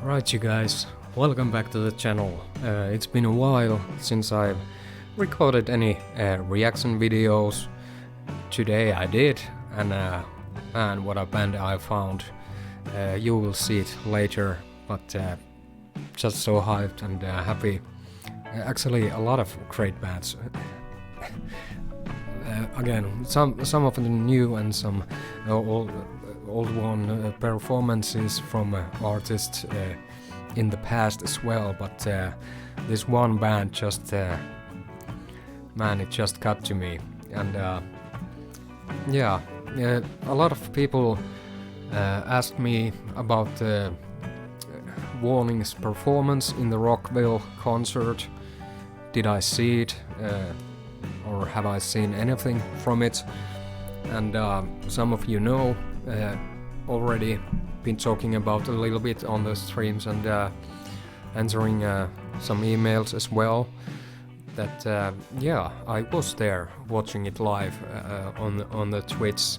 Right, you guys, welcome back to the channel. It's been a while since I've recorded any reaction videos. Today I did, and what a band I found. You will see it later, but just so hyped and happy. Actually, a lot of great bands. Again, some of them new and some old one performances from artists in the past as well, but this one band just man, it just got to me. And yeah, a lot of people asked me about Warning's performance in the Rockville concert. Did I see it, or have I seen anything from it? And some of you know already been talking about a little bit on the streams and answering some emails as well. That yeah, I was there watching it live on the Twitch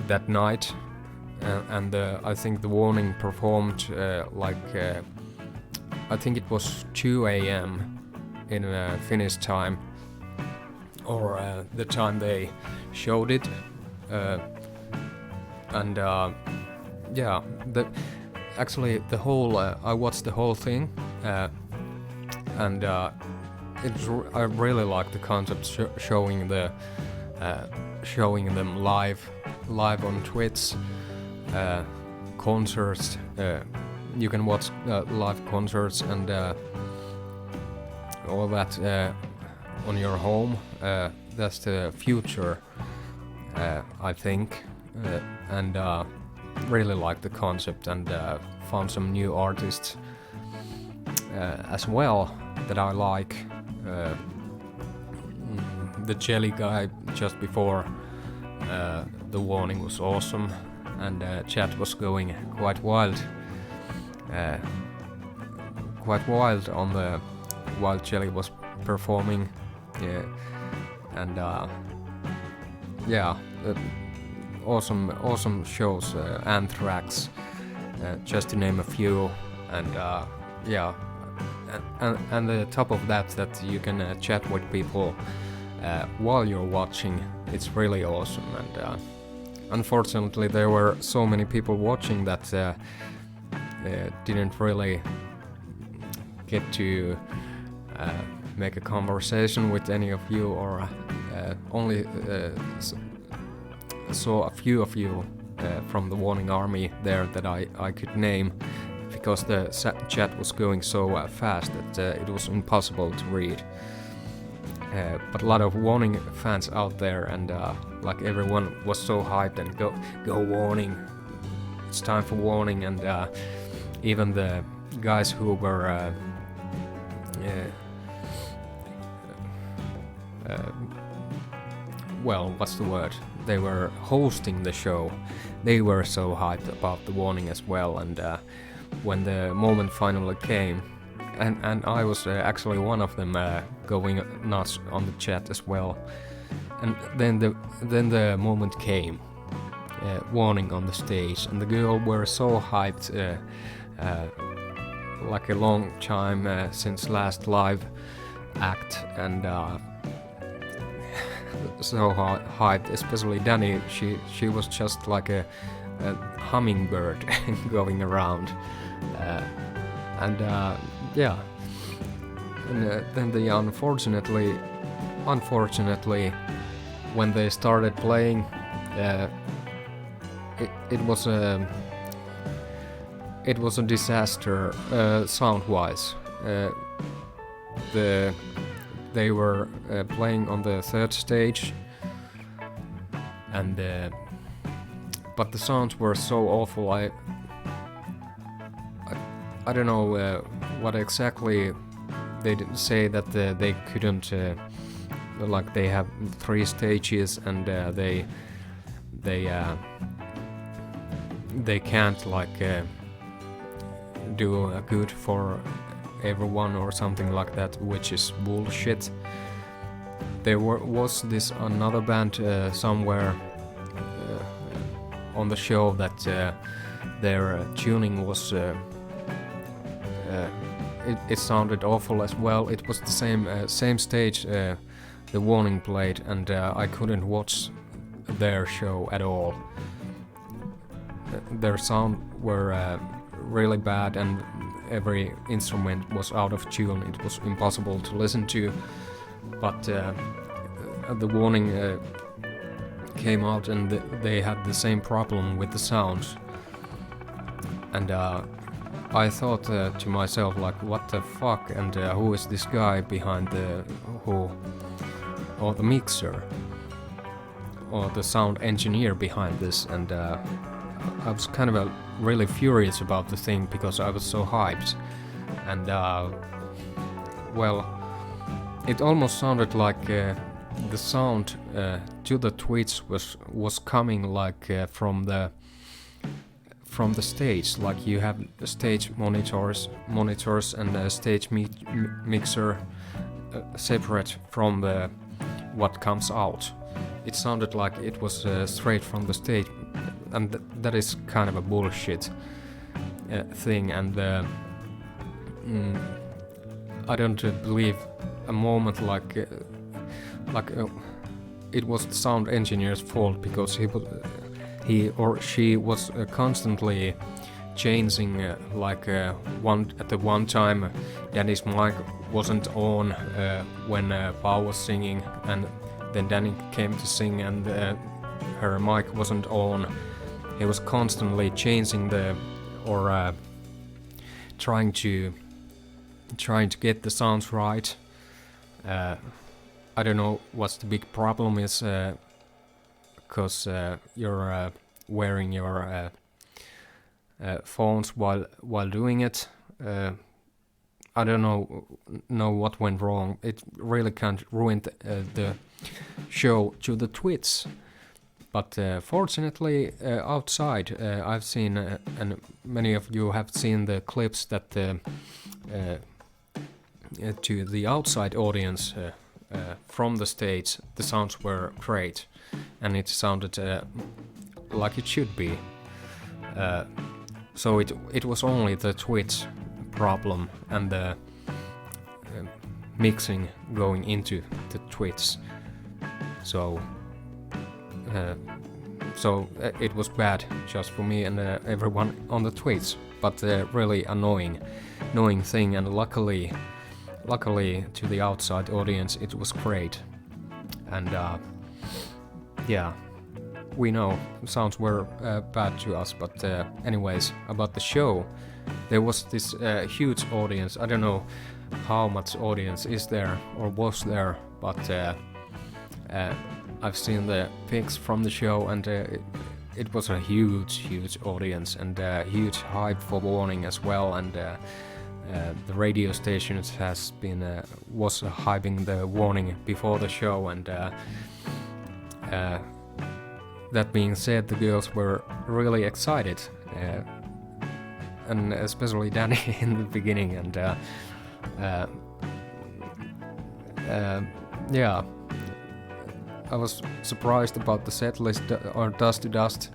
that night, and I think the Warning performed I think it was 2 a.m. in Finnish time, or the time they showed it, and yeah, actually the whole I watched the whole thing, and I really like the concept showing them live on Twitch, concerts. You can watch live concerts and all that on your home. That's the future, I think, and really like the concept, and found some new artists as well that I like. The Jelly guy just before the Warning was awesome, and chat was going quite wild on the while Jelly was performing, yeah, and yeah, awesome shows, Anthrax, just to name a few, and yeah, and the top of that you can chat with people while you're watching. It's really awesome, and unfortunately there were so many people watching that didn't really get to make a conversation with any of you, or only saw a few of you from the Warning Army there that I could name, because the chat was going so fast that it was impossible to read. But a lot of Warning fans out there, and like everyone was so hyped, and go Warning, it's time for Warning, and even the guys who were well, what's the word? They were hosting the show. They were so hyped about the Warning as well, and when the moment finally came, and I was actually one of them going nuts on the chat as well, and then the moment came, Warning on the stage, and the girls were so hyped, like a long time since last live act, and so hyped, especially Danny. She was just like a hummingbird going around, and yeah, and then they unfortunately when they started playing, it was a disaster sound-wise. They were playing on the third stage, and but the sounds were so awful. I don't know what exactly they didn't say, that they couldn't, like they have 3 stages, and they can't like do a good for everyone or something like that, which is bullshit. There was this another band somewhere on the show that their tuning was it sounded awful as well. It was the same stage the Warning played, and I couldn't watch their show at all. Their sound were really bad, and every instrument was out of tune. It was impossible to listen to. But the Warning came out, and they had the same problem with the sounds. And I thought to myself, like, what the fuck, and who is this guy behind or the mixer, or the sound engineer behind this? And I was kind of really furious about the thing, because I was so hyped. And well, it almost sounded like the sound to the tweets was coming like from the stage. Like you have stage monitors and a stage mixer separate from what comes out. It sounded like it was straight from the stage, and that is kind of a bullshit thing. And I don't believe a moment like it was the sound engineer's fault, because he or she was constantly changing at the one time Danny's mic wasn't on when Pau was singing, and then Danny came to sing and her mic wasn't on. He was constantly changing trying to get the sounds right. I don't know what the big problem is, because you're wearing your phones while doing it. I don't know what went wrong. It really can't ruin the show to the twits. But fortunately, outside, I've seen, and many of you have seen the clips that to the outside audience from the stage, the sounds were great, and it sounded like it should be. So it was only the twitch problem and the mixing going into the twitch. So it was bad just for me and everyone on the tweets, but really annoying thing. And luckily to the outside audience it was great. And yeah, we know sounds were bad to us, but anyways, about the show, there was this huge audience. I don't know how much audience is there or was there, but I've seen the pics from the show, and it was a huge audience, and huge hype for Warning as well. And the radio stations was hyping the Warning before the show. And that being said, the girls were really excited, and especially Danny in the beginning. And yeah, I was surprised about the set list or Dust to Dust,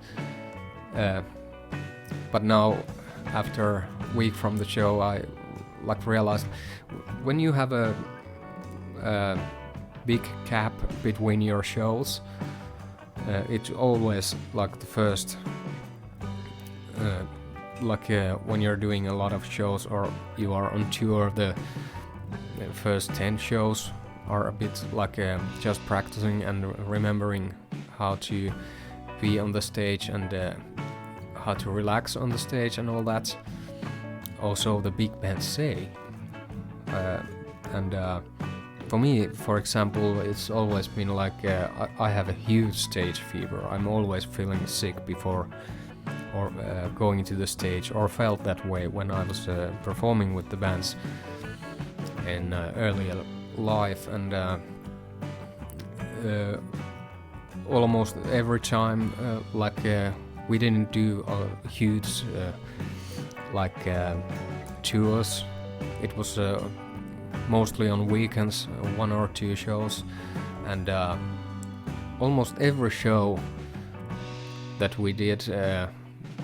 but now after a week from the show, I realized when you have a big gap between your shows, it's always like the first, when you're doing a lot of shows or you are on tour, the first 10 shows are a bit like just practicing and remembering how to be on the stage and how to relax on the stage and all that. Also the big bands say. And for me, for example, it's always been like I have a huge stage fever. I'm always feeling sick before or going into the stage, or felt that way when I was performing with the bands in earlier life. And almost every time we didn't do a huge tours. It was mostly on weekends, 1 or 2 shows, and almost every show that we did,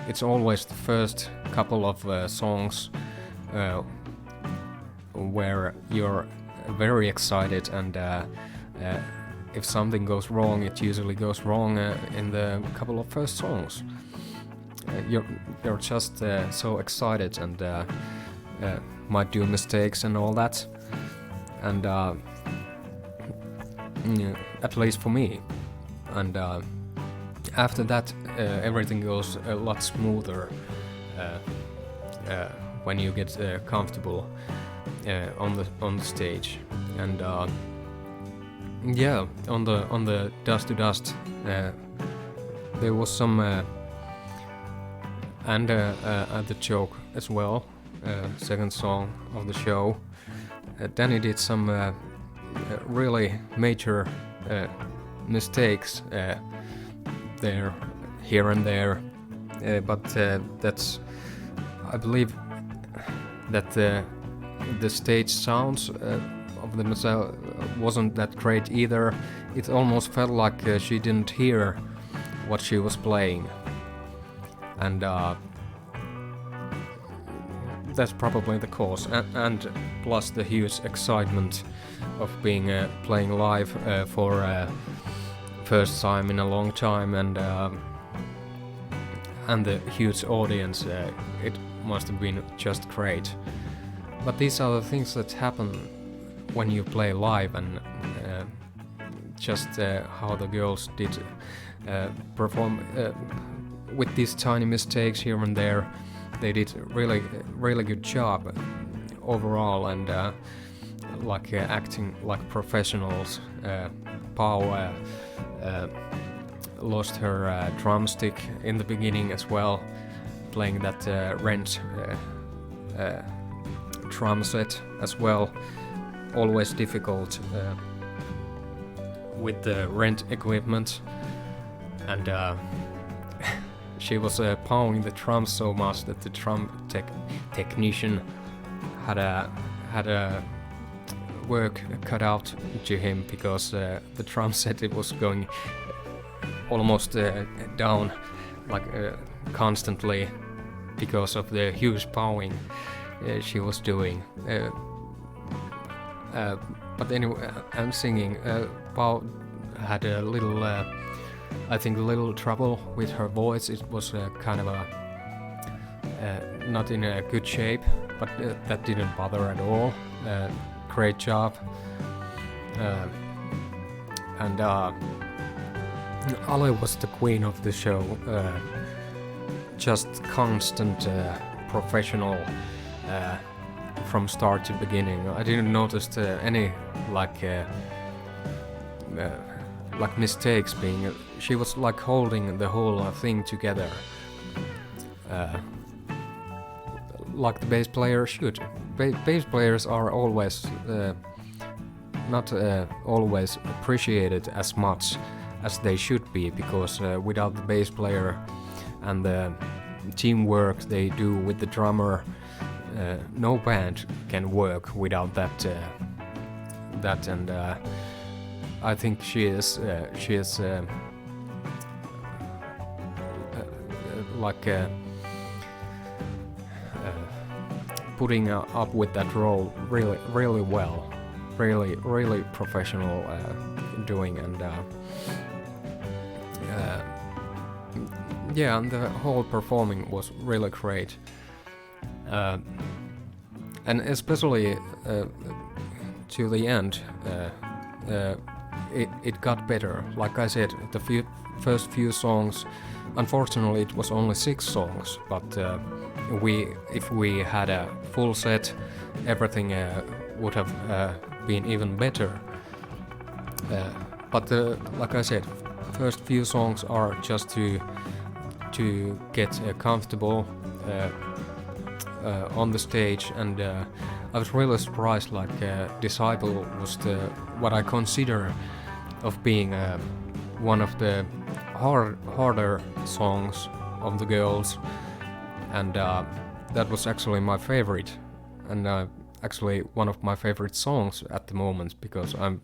it's always the first couple of songs where you're very excited, and if something goes wrong, it usually goes wrong in the couple of first songs. You're just so excited, and might do mistakes and all that, and at least for me. And after that, everything goes a lot smoother when you get comfortable on the stage. And yeah, on the Dust to Dust, there was some and the joke as well. Second song of the show. Danny did some really major mistakes there, here and there, but that's, I believe that the stage sounds of themselves wasn't that great either. It almost felt like she didn't hear what she was playing, and that's probably the cause, and plus the huge excitement of being playing live for first time in a long time, and the huge audience. It must have been just great. But these are the things that happen when you play live, and just how the girls did perform with these tiny mistakes here and there. They did really good job overall, and acting like professionals. Pau lost her drumstick in the beginning as well, playing that Rent drum set as well. Always difficult with the Rent equipment, and she was pounding the drums so much that the drum technician had a work cut out to him, because the drum set, it was going almost down like constantly because of the huge pounding she was doing. But anyway, I'm singing. Pau had a little, I think, a little trouble with her voice. It was kind of not in a good shape, but that didn't bother at all. Great job. And Ale was the queen of the show. Just constant professional from start to beginning. I didn't notice any like mistakes being. She was like holding the whole thing together, like the bass player should. Bass players are always not always appreciated as much as they should be, because without the bass player and the teamwork they do with the drummer, no band can work without that. And I think she is like putting up with that role really well, really professional doing, and yeah, and the whole performing was really great, and especially to the end, it got better. Like I said, the first few songs, unfortunately it was only 6 songs, but if we had a full set, everything would have been even better. But like I said, first few songs are just to get comfortable on the stage, and I was really surprised. Like Disciple was what I consider of being one of the harder songs of the girls, and that was actually my favorite, and actually one of my favorite songs at the moment, because I'm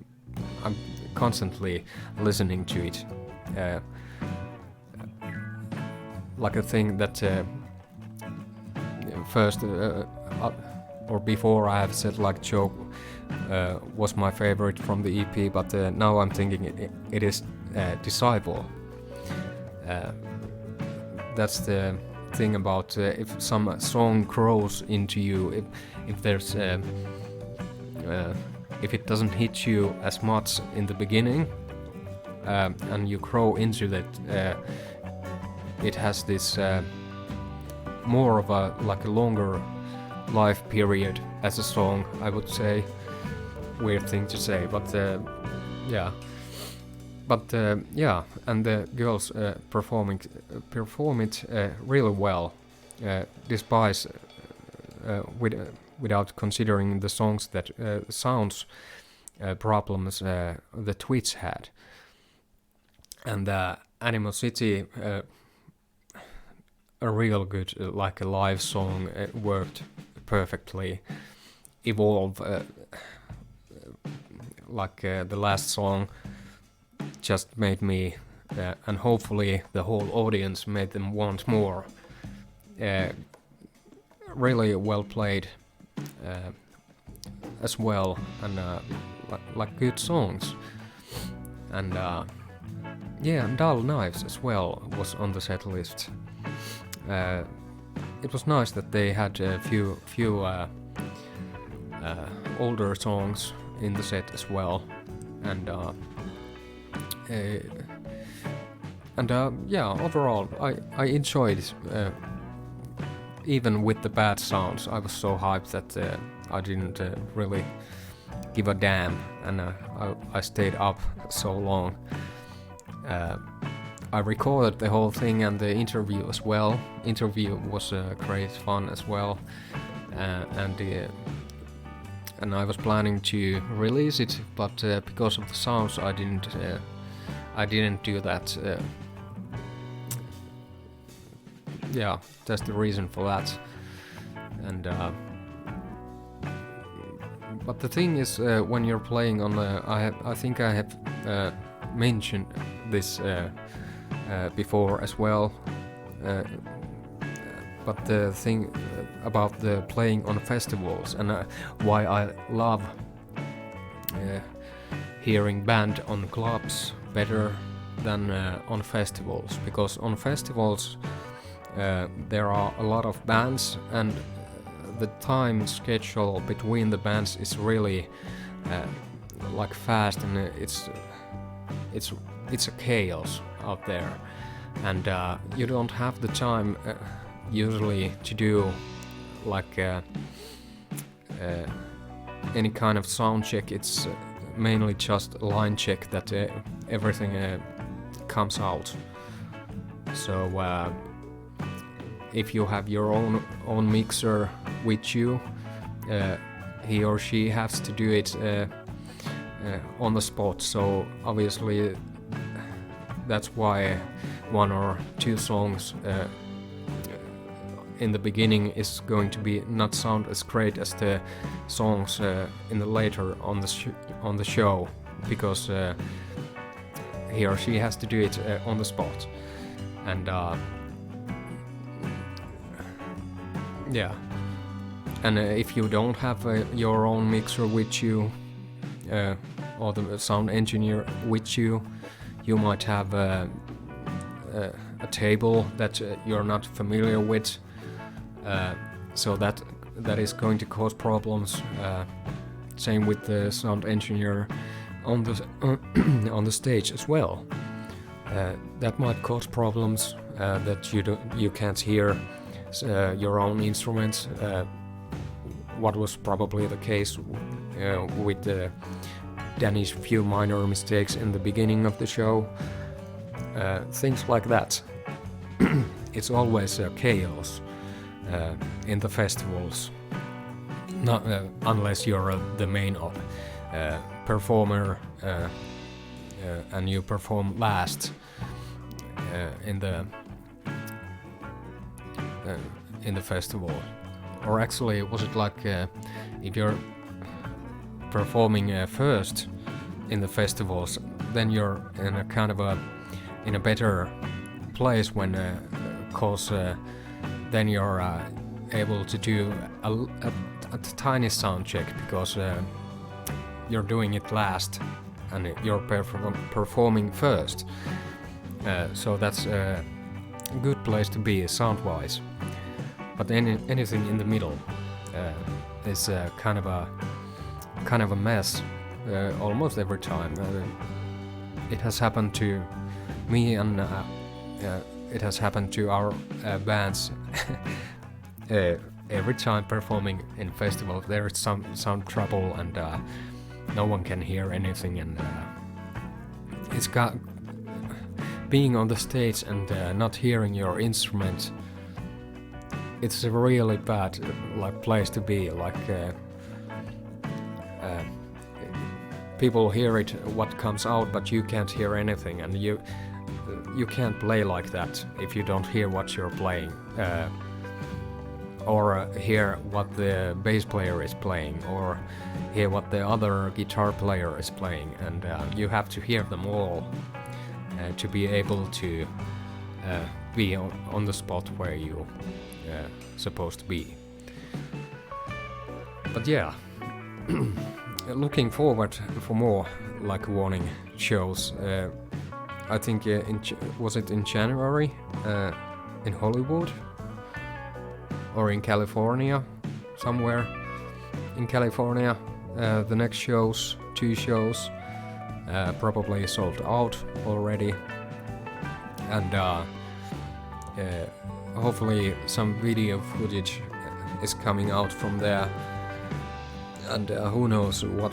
constantly listening to it, like a thing that first or before I have said like Joke was my favorite from the EP, but now I'm thinking it is Disciple. That's the thing about if some song grows into you, if there's if it doesn't hit you as much in the beginning, and you grow into that, it has this more of a like a longer life period as a song, I would say. Weird thing to say, but yeah. But yeah, and the girls perform it really well, despite without considering the songs that sounds problems the Twitch had. And Animosity, a real good like a live song, worked perfectly. Evolve, like the last song, just made me, and hopefully the whole audience made them want more. Really well played as well, and like good songs. And yeah, Dull Knives as well was on the set list. It was nice that they had a few older songs in the set as well, and yeah, overall I enjoyed it. Even with the bad sounds, I was so hyped that I didn't really give a damn, and I stayed up so long. I recorded the whole thing and the interview as well. Interview was great fun as well, and I was planning to release it, but because of the sounds, I didn't do that. Yeah, that's the reason for that. And but the thing is, when you're playing on, I think I have mentioned this before as well. But the thing about the playing on festivals, and why I love hearing band on clubs better than on festivals, because on festivals there are a lot of bands, and the time schedule between the bands is really like fast, and it's a chaos out there, and you don't have the time usually to do like any kind of sound check. It's mainly just a line check that everything comes out. So if you have your own mixer with you, he or she has to do it on the spot. So obviously that's why one or two songs in the beginning is going to be not sound as great as the songs in the later on the show, because he or she has to do it on the spot. And yeah, and if you don't have your own mixer with you, or the sound engineer with you, you might have a table that you're not familiar with, so that is going to cause problems. Same with the sound engineer on the stage as well. That might cause problems, that you can't hear your own instruments. What was probably the case with Danny's few minor mistakes in the beginning of the show. Things like that. It's always chaos in the festivals, not unless you're the main performer and you perform last in the festival. Or actually, was it like if you're performing first in the festivals, then you're in a kind of in a better place when cause then you're able to do a tiny sound check because you're doing it last and you're performing first. So that's a good place to be sound-wise. But anything in the middle is kind of a mess almost every time. It has happened to me, and it has happened to our bands. Every time performing in festivals, there is some sound trouble, and no one can hear anything, and it's got being on the stage and not hearing your instrument. It's a really bad place to be. People hear it, what comes out, but you can't hear anything, and you can't play like that if you don't hear what you're playing, or hear what the bass player is playing, or hear what the other guitar player is playing, and you have to hear them all to be able to be on the spot where you supposed to be. But yeah, looking forward for more Warning shows. I think was it in January in Hollywood or in California, somewhere in California. The next shows, 2 shows, probably sold out already, and hopefully some video footage is coming out from there, and who knows what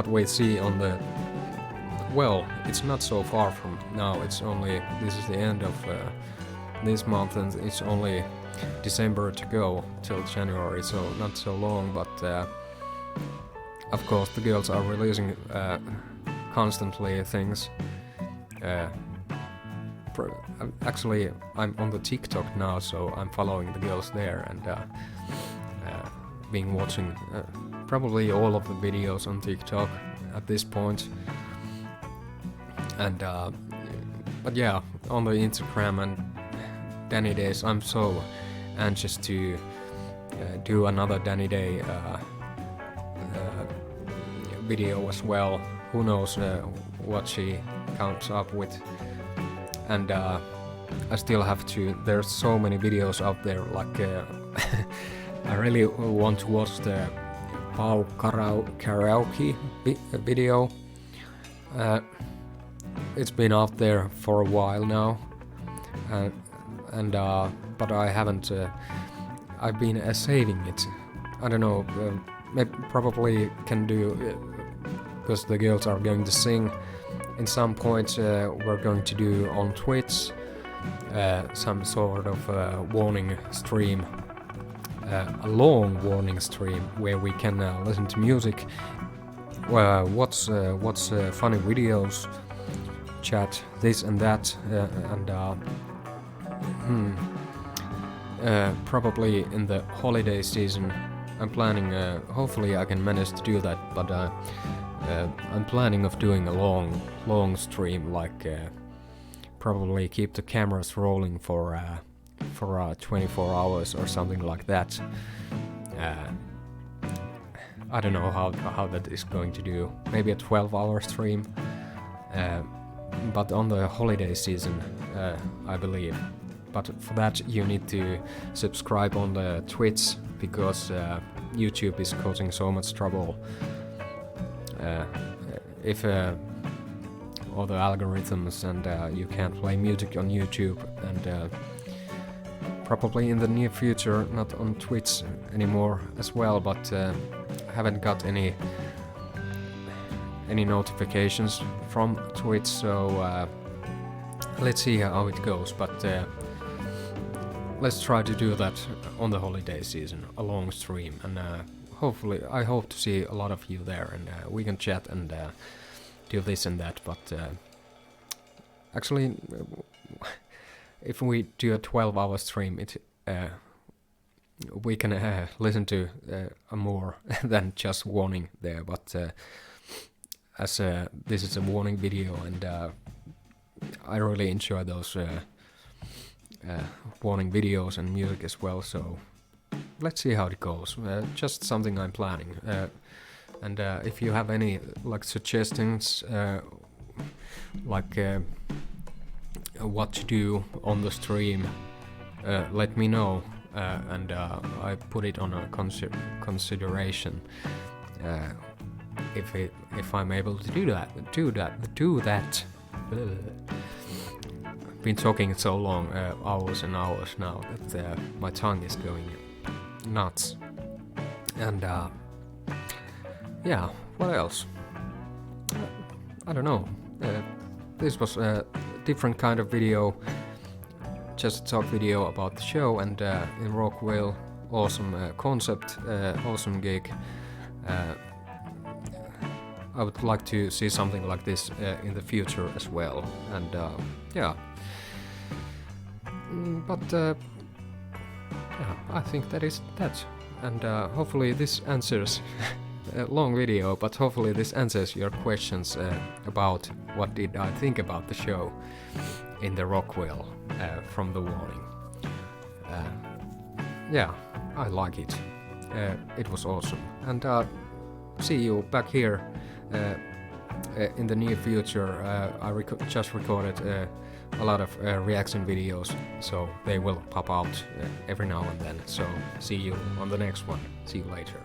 we see on the. Well, it's not so far from now. This is the end of this month, and it's only December to go till January, so not so long. But of course, the girls are releasing constantly things. Actually, I'm on the TikTok now, so I'm following the girls there and been watching probably all of the videos on TikTok at this point. And but yeah, on the Instagram and Danny Days, I'm so anxious to do another Danny Day video as well. Who knows what she comes up with. And I still have to. There's so many videos out there. I really want to watch the Pau karaoke video. It's been out there for a while now, but I haven't. I've been saving it. I don't know. Maybe probably can do because the girls are going to sing. In some point, we're going to do on Twitch some sort of warning stream, a long warning stream where we can listen to music. What's funny videos, chat this and that, and probably in the holiday season. I'm planning. Hopefully, I can manage to do that, but. I'm planning of doing a long stream, probably keep the cameras rolling for 24 hours or something like that. I don't know how that is going to do. Maybe a 12-hour stream, but on the holiday season, I believe. But for that, you need to subscribe on the Twitch because YouTube is causing so much trouble. If all the algorithms and you can't play music on YouTube, and probably in the near future not on Twitch anymore as well, but I haven't got any notifications from Twitch, so let's see how it goes, but let's try to do that on the holiday season, a long stream, and hopefully, I hope to see a lot of you there, and we can chat and do this and that. But actually, if we do a 12-hour stream, we can listen to more than just warning there. But as this is a warning video, and I really enjoy those warning videos and music as well, so let's see how it goes. Just something I'm planning. And if you have any like suggestions, like what to do on the stream, let me know, and I put it on a consideration. If I'm able to do that. Been talking so long, hours and hours now, that my tongue is going nuts. And yeah, what else? I don't know. This was a different kind of video, just a talk video about the show, and in Rockville, awesome concept, awesome gig. I would like to see something like this in the future as well, and yeah. But yeah, I think that is that, and hopefully this answers a long video, but hopefully this answers your questions about what did I think about the show in the Rockville from the warning. Yeah, I like it. It was awesome, and see you back here in the near future. I just recorded a lot of reaction videos, so they will pop out every now and then. So see you on the next one. See you later.